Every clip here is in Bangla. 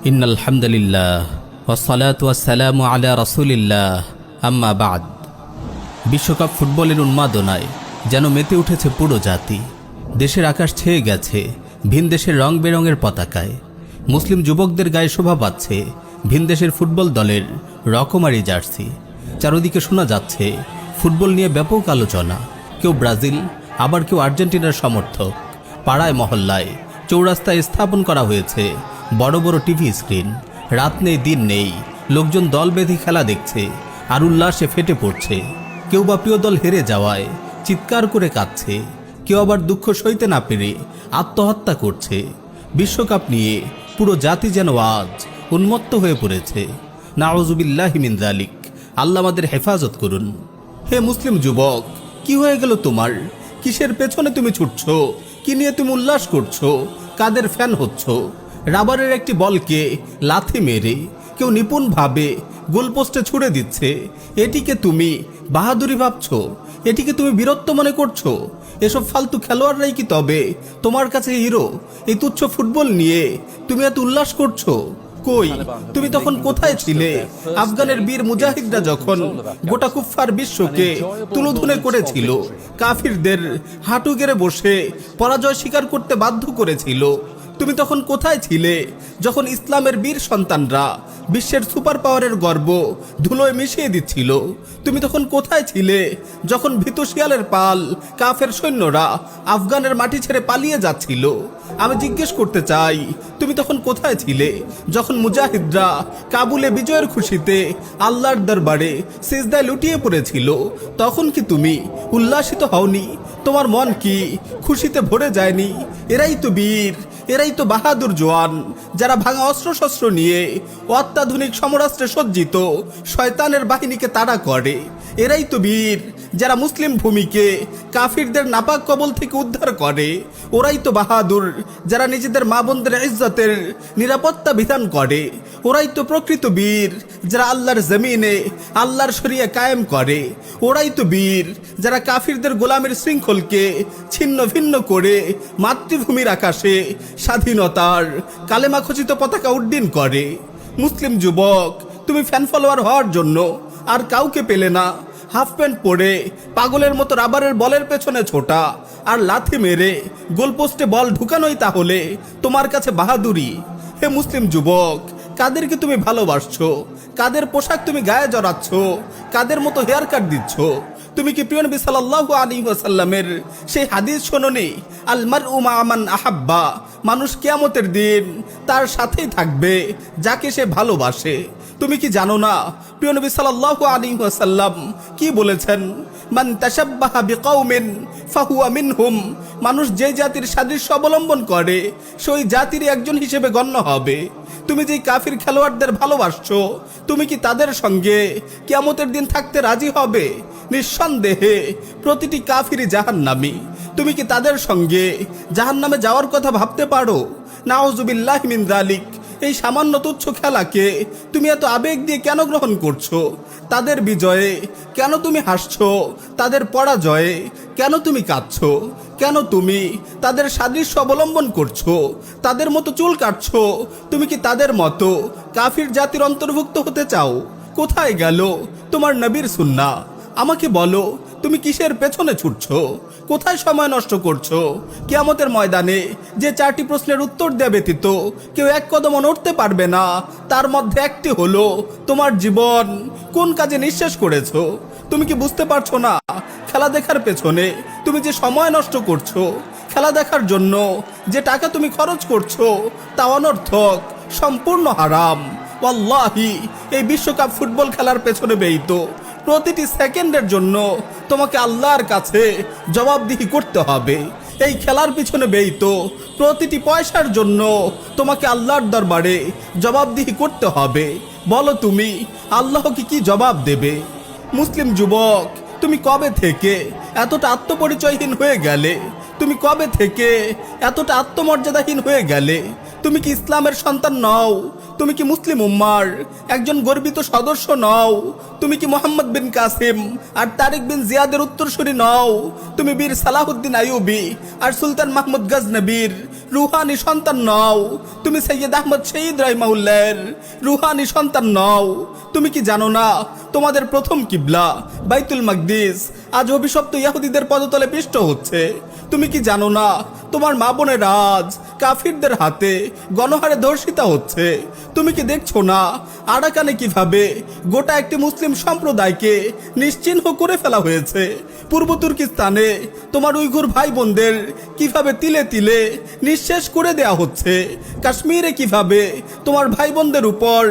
ইন্নাল হামদুলিল্লাহ ওয়াসসালাতু ওয়াসসালামু আলা রাসূলিল্লাহ আম্মা বাদ। বিশ্বকাপ ফুটবলের উন্মাদনায় যেন মেতে উঠেছে পুরো জাতি। দেশের আকাশ ছেয়ে গেছে ভিন দেশের রং বেরঙের পতাকায়। মুসলিম যুবকদের গায়ে শোভা পাচ্ছে ভিন দেশের ফুটবল দলের রকমারি জার্সি। চারদিকে শোনা যাচ্ছে ফুটবল নিয়ে ব্যাপক আলোচনা। কেউ ব্রাজিল, আবার কেউ আর্জেন্টিনার সমর্থক। পাড়ায় মহল্লায় চৌরাস্তায় স্থাপন করা হয়েছে বড় বড় টিভি স্ক্রিন। রাত নেই দিন নেই, লোকজন দল বেঁধে খেলা দেখছে আর উল্লাসে ফেটে পড়ছে। কেউ বা প্রিয় দল হেরে যাওয়ায় চিৎকার করে কাঁদছে, কেউ আবার দুঃখ সইতে না পেরে আত্মহত্যা করছে। বিশ্বকাপ নিয়ে পুরো জাতি যেন আজ উন্মত্ত হয়ে পড়েছে। নাউযুবিল্লাহি মিন যালিক। আল্লাহ আমাদের হেফাজত করুন। হে মুসলিম যুবক, কি হয়ে গেল তোমার? কিসের পেছনে তুমি ছুটছো? কি নিয়ে তুমি উল্লাস করছো? কাদের ফ্যান হচ্ছ? রাবারের একটি বলকে লাথি মেরে কেউ নিপুণভাবে গোলপোস্টে ছুড়ে দিচ্ছে, এটিকে তুমি বাহাদুরি ভাবছো? এটিকে তুমি বীরত্ব মনে করছো? এসব ফালতু খেলোয়াড়রাই কি তবে তোমার কাছে হিরো? এই তুচ্ছ ফুটবল নিয়ে তুমি এত উল্লাস করছো? কই, তুমি তখন কোথায় ছিলে? আফগানের বীর মুজাহিদরা যখন গোটা কুফফার বিশ্বকে তুলোধুনে করেছিল, কাফিরদের হাঁটু গেড়ে বসে পরাজয় স্বীকার করতে বাধ্য করেছিল, তুমি তখন কোথায় ছিলে? যখন ইসলামের বীর সন্তানরা বিশ্বের সুপার পাওয়ারের গর্ব ধুলোয় মিশিয়ে দিচ্ছিল, তুমি তখন কোথায় ছিলে? যখন ভীতু শিয়ালের পাল কাফের সৈন্যরা আফগানের মাটি ছেড়ে পালিয়ে যাচ্ছিল, আমি জিজ্ঞেস করতে চাই, তুমি তখন কোথায় ছিলে? যখন মুজাহিদরা কাবুলে বিজয়ের খুশিতে আল্লাহর দরবারে সিজদায় লুটিয়ে পড়েছিল, তখন কি তুমি উল্লাসিত হওনি? তোমার মন কি খুশিতে ভরে যায়নি? এরাই তো বীর, এরাই তো বাহাদুর জওয়ান, যারা ভাঙা অস্ত্রশস্ত্র নিয়ে অত্যাধুনিক সমরাস্ত্রে সজ্জিত শয়তানের বাহিনীকে তাড়া করে। এরাই তো বীর, যারা মুসলিম ভূমিকে কাফিরদের নাপাক কবল থেকে উদ্ধার করে। ওরাই তো বাহাদুর, যারা নিজেদের মা বোনদের ইজ্জতের নিরাপত্তা বিধান করে। ওরাই তো প্রকৃত বীর, যারা আল্লাহর জমিনে আল্লাহর শরিয়া কায়েম করে। ওরাই তো বীর, যারা কাফিরদের গোলামের শৃঙ্খলকে ছিন্ন ভিন্ন করে মাতৃভূমির আকাশে স্বাধীনতার কালেমা খচিত পতাকা উড্ডীন করে। মুসলিম যুবক, তুমি ফ্যান ফলোয়ার হওয়ার জন্য আর কাউকে পেলে না। হাফ প্যান্ট পরে পাগলের মতো রাবারের বলের পেছনে ছোটা আর লাথি মেরে গোলপোস্টে বল ঢুকানোই তাহলে তোমার কাছে বাহাদুরি? হে মুসলিম যুবক, কাদেরকে তুমি ভালোবাসছো? কাদের পোশাক তুমি গায়ে জড়াচ্ছ? কাদের মতো হেয়ার কাট দিচ্ছ? তুমি কি প্রিয় নবী সাল্লাল্লাহু আলাইহি ওয়াসাল্লামের সেই হাদিস শোনোনি, আল মারউ মা মান আহাব্বা? মানুষ কিয়ামতের দিন তার সাথেই থাকবে যাকে সে ভালোবাসে। তুমি কি জানো না প্রিয় নবী সাল্লাল্লাহু আলাইহি ওয়াসাল্লাম কি বলেছেন? মান তাশাব্বাহা বিকাউমিন ফাহুয়া মিনহুম। মানুষ যে জাতির সাদৃশ্য অবলম্বন করে সেই জাতির একজন হিসেবে গণ্য হবে। তুমি যে কাফির খেলোয়াড়দের ভালোবাসছো, তুমি কি তাদের সঙ্গে কিয়ামতের দিন থাকতে রাজি হবে? নিঃসন্দেহে প্রতিটি কাফিরই জাহান্নামী। তুমি কি তাদের সঙ্গে জাহান্নামে যাওয়ার কথা ভাবতে পারো? নাউযুবিল্লাহি মিন যালিক। এই সামান্য তুচ্ছ খেলাকে তুমি এত আবেগ দিয়ে কেন গ্রহণ করছো? তাদের বিজয়ে কেন তুমি হাসছো? তাদের পরাজয়ে কেন তুমি কাঁদছো? কেন তুমি তাদের সাদৃশ্য অবলম্বন করছো? তাদের মতো চুল কাটছো? তুমি কি তাদের মতো কাফির জাতির অন্তর্ভুক্ত হতে চাও? কোথায় গেল তোমার নবীর সুন্নাহ? আমাকে বলো, তুমি কিসের পেছনে ছুটছো? কোথায় সময় নষ্ট করছো? কিয়ামতের ময়দানে যে 4টি প্রশ্নের উত্তর দেয়া ব্যতীত কেউ এক কদম নড়তে পারবে না, তার মধ্যে একটি হলো তোমার জীবন কোন কাজে নিঃশেষ করেছো। তুমি কি বুঝতে পারছো না? খেলা দেখার পেছনে তুমি যে সময় নষ্ট করছো, খেলা দেখার জন্য যে টাকা তুমি খরচ করছো, তা অনর্থক, সম্পূর্ণ হারাম। ওয়াল্লাহি, এই বিশ্বকাপ ফুটবল খেলার পেছনে ব্যয়িত প্রতিটি সেকেন্ডের জন্য তোমাকে আল্লাহর কাছে জবাবদিহি করতে হবে। এই খেলার পিছনে ব্যয়িত প্রতিটি পয়সার জন্য তোমাকে আল্লাহর দরবারে জবাবদিহি করতে হবে। বলো, তুমি আল্লাহকে কি জবাব দেবে? মুসলিম যুবক, তুমি কবে থেকে এতটা আত্মপরিচয়হীন হয়ে গেলে? তুমি কবে থেকে এতটা আত্মমর্যাদাহীন হয়ে গেলে? তুমি কি ইসলামের সন্তান নও? তুমি কি মুসলিম উম্মার একজন গর্বিত সদস্য নও? তুমি কি মোহাম্মদ বিন কাসিম আর তারিক বিন জিয়াদের উত্তরসূরি নও? তুমি বীর সালাহুদ্দিন আইয়ুবী আর সুলতান মাহমুদ গজনবীর রুহানি সন্তান নও, তুমি সৈয়দ আহমদ শহীদ রাহিমাহুল্লাহর রুহানি সন্তান নও। তুমি কি জানো না তোমাদের প্রথম কিবলা বাইতুল মাকদিস আজ অভিশপ্ত ইহুদিদের পদতলে পিষ্ট হচ্ছে? তুমি কি জানো না তোমার মা বোনের আজ কাফিরদের হাতে গণহারে ধর্ষিতা হচ্ছে? তুমি কি দেখছো না আরাকানে কিভাবে গোটা একটি মুসলিম সম্প্রদায়কে নিশ্চিহ্ন করে ফেলা হয়েছে? পূর্ব তুর্কিস্তানে তোমার উইঘুর ভাই বোনদের কিভাবে তিলে তিলে নিঃশেষ করে দেয়া হচ্ছে? কাশ্মীরে কিভাবে তোমার ভাই বোনদের উপর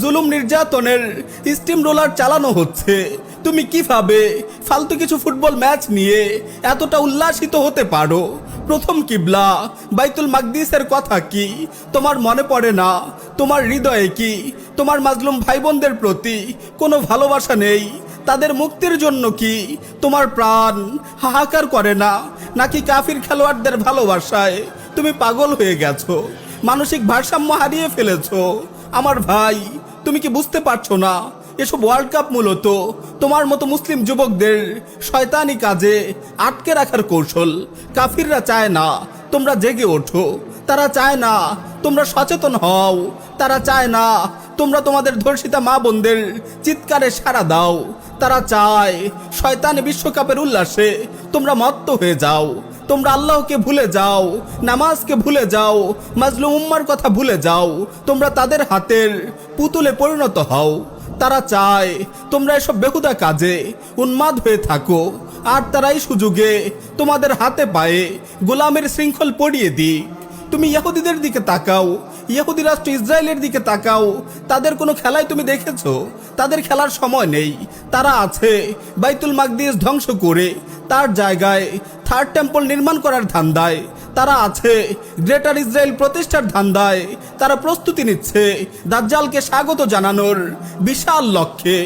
জুলুম নির্যাতনের স্টিম রোলার চালানো হচ্ছে? তুমি কিভাবে ফালতু কিছু ফুটবল ম্যাচ নিয়ে এতটা উল্লাসিত হতে পারো? প্রথম কিবলা বাইতুল মাকদিসের কথা কি তোমার মনে পড়ে না? তোমার হৃদয়ে কি তোমার মাজলুম ভাই বোনদের প্রতি কোনো ভালোবাসা নেই? তাদের মুক্তির জন্য কি তোমার প্রাণ হাহাকার করে না? নাকি কাফির খেলোয়াড়দের ভালোবাসায় তুমি পাগল হয়ে গেছো, মানসিক ভারসাম্য হারিয়ে ফেলেছো? আমার ভাই, তুমি কি বুঝতে পারছো না এসব ওয়ার্ল্ড কাপ মূলত তোমার মতো মুসলিম যুবকদের শয়তানি কাজে আটকে রাখার কৌশল? কাফিররা চায় না তোমরা জেগে ওঠো, তারা চায় না তোমরা সচেতন হও, তারা চায় না তোমরা তোমাদের ধর্ষিতা মা বোনদের চিৎকারে সাড়া দাও। তারা চায় শয়তানি বিশ্বকাপের উল্লাসে তোমরা মত্ত হয়ে যাও, তোমরা আল্লাহকে ভুলে যাও, নামাজকে ভুলে যাও, মাজলুম উম্মার কথা ভুলে যাও, তোমরা তাদের হাতের পুতুলে পরিণত হও। তারা চায় তোমরা এসব বেহুদা কাজে উন্মাদ হয়ে থাকো, আর তারাই সুযোগে তোমাদের হাতে পায়ে গোলামের শৃঙ্খল পরিয়ে দিক। তুমি ইহুদিদের দিকে তাকাও, ইহুদি রাষ্ট্র ইসরায়েলের দিকে তাকাও, তাদের কোনো খেলায় তুমি দেখেছো? তাদের খেলার সময় নেই। তারা আছে বাইতুল মাকদিস ধ্বংস করে তার জায়গায় থার্ড টেম্পল নির্মাণ করার ধান্দায়। তারা আছে গ্রেটার ইসরায়েল প্রতিষ্ঠার ধান্দায়। তারা প্রস্তুতি নিচ্ছে দাজ্জালকে স্বাগত জানানোর বিশাল লক্ষ্যে।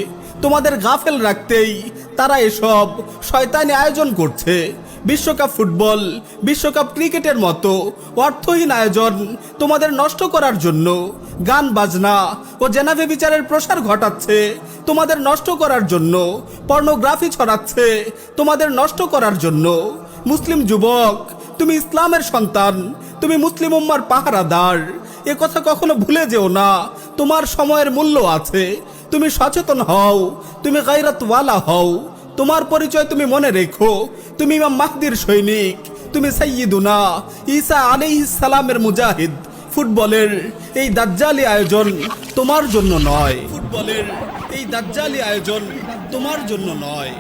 তোমাদের গাফেল রাখতেই তারা এসব শয়তানি আয়োজন করছে। বিশ্বকাপ ফুটবল, বিশ্বকাপ ক্রিকেটের মতো অর্থহীন আয়োজন তোমাদের নষ্ট করার জন্য গান বাজনা ও জেনাভে বিচারের প্রসার ঘটাচ্ছে তোমাদের নষ্ট করার জন্য, পর্নোগ্রাফি ছড়াচ্ছে তোমাদের নষ্ট করার জন্য। মুসলিম যুবক, তুমি ইসলামের সন্তান, তুমি মুসলিম উম্মার পাহারাদার। এ কথা কখনো ভুলে যেও না, তোমার সময়ের মূল্য আছে। তুমি সচেতন হও, তুমি গায়রাতওয়ালা হও। তোমার পরিচয় তুমি মনে রেখো, তুমি ইমাম মাহদির সৈনিক, তুমি সাইয়্যিদুনা ঈসা আলাইহিস সালামের মুজাহিদ। ফুটবলের এই দাজ্জালি আয়োজন তোমার জন্য নয়, ফুটবলের এই দাজ্জালি আয়োজন তোমার জন্য নয়।